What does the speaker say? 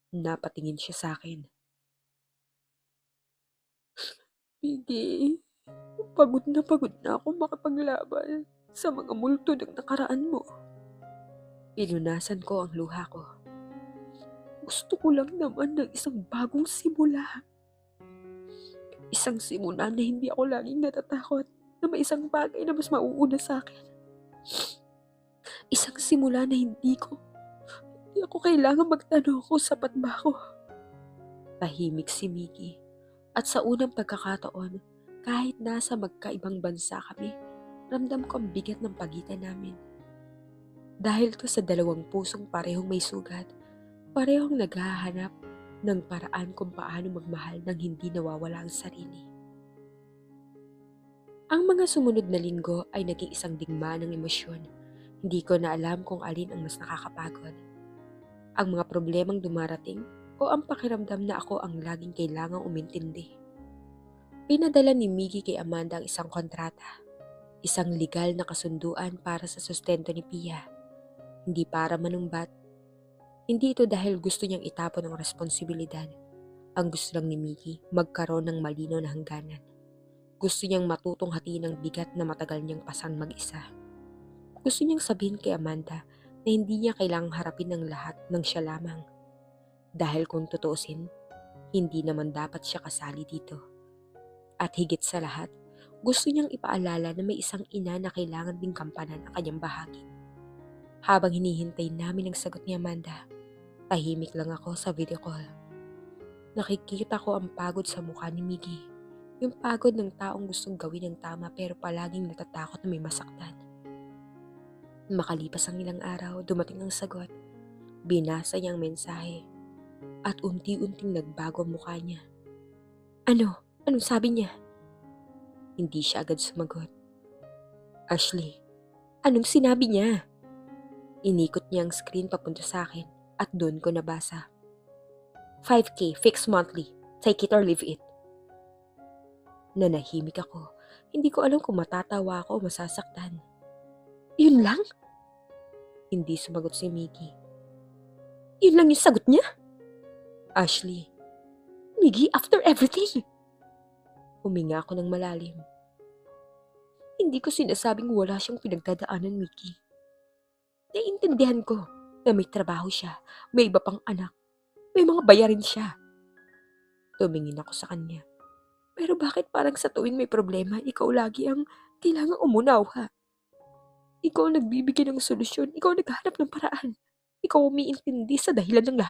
Napatingin siya sa akin. Miggy, pagod na ako makipaglaban sa mga multo ng nakaraan mo. Pinunasan ko ang luha ko. Gusto ko lang naman ng isang bagong simula. Isang simula na hindi ako laging natatakot na may isang bagay na mas mauuna sa akin. Isang simula na hindi ako kailangan magtanong kung sapat ba ako. Tahimik si Mickey. At sa unang pagkakataon, kahit nasa magkaibang bansa kami, ramdam ko ang bigat ng pagitan namin. Dahil to sa dalawang pusong parehong may sugat, parehong naghahanap ng paraan kung paano magmahal nang hindi nawawala ang sarili. Ang mga sumunod na linggo ay naging isang digmaan ng emosyon. Hindi ko na alam kung alin ang mas nakakapagod. Ang mga problemang dumarating o ang pakiramdam na ako ang laging kailangang umintindi. Pinadala ni Miggy kay Amanda ang isang kontrata. Isang legal na kasunduan para sa sustento ni Pia. Hindi para manumbat. Hindi ito dahil gusto niyang itapon ang responsibilidad. Ang gusto lang ni Miggy magkaroon ng malinaw na hangganan. Gusto niyang matutong hatiin ang bigat na matagal niyang pasang mag-isa. Gusto niyang sabihin kay Amanda na hindi niya kailangang harapin ng lahat ng siya lamang. Dahil kung tutuusin, hindi naman dapat siya kasali dito. At higit sa lahat, gusto niyang ipaalala na may isang ina na kailangan ding kampanan ang kanyang bahagi. Habang hinihintay namin ang sagot ni Amanda, tahimik lang ako sa video call. Nakikita ko ang pagod sa mukha ni Miggy. Yung pagod ng taong gustong gawin ang tama pero palaging natatakot na may masaktan. Makalipas ang ilang araw, dumating ang sagot. Binasa niya ang mensahe at unti-unting nagbago ang mukha niya. Ano? Anong sabi niya? Hindi siya agad sumagot. Ashley, anong sinabi niya? Inikot niya ang screen papunta sa akin at doon ko nabasa. 5K, fixed monthly. Take it or leave it. Nanahimik ako. Hindi ko alam kung matatawa ako o masasaktan. Yun lang? Hindi sumagot si Miggy. Yun lang yung sagot niya? Ashley, Miggy, after everything. Huminga ako ng malalim. Hindi ko sinasabing wala siyang pinagdadaanan, Miggy. Naiintindihan ko na may trabaho siya, may iba pang anak, may mga bayarin siya. Tumingin ako sa kanya. Pero bakit parang sa tuwing may problema, ikaw lagi ang kailangang umunawa? Ikaw ang nagbibigay ng solusyon, ikaw ang naghahanap ng paraan. Ikaw umiintindi sa dahilan ng lahat.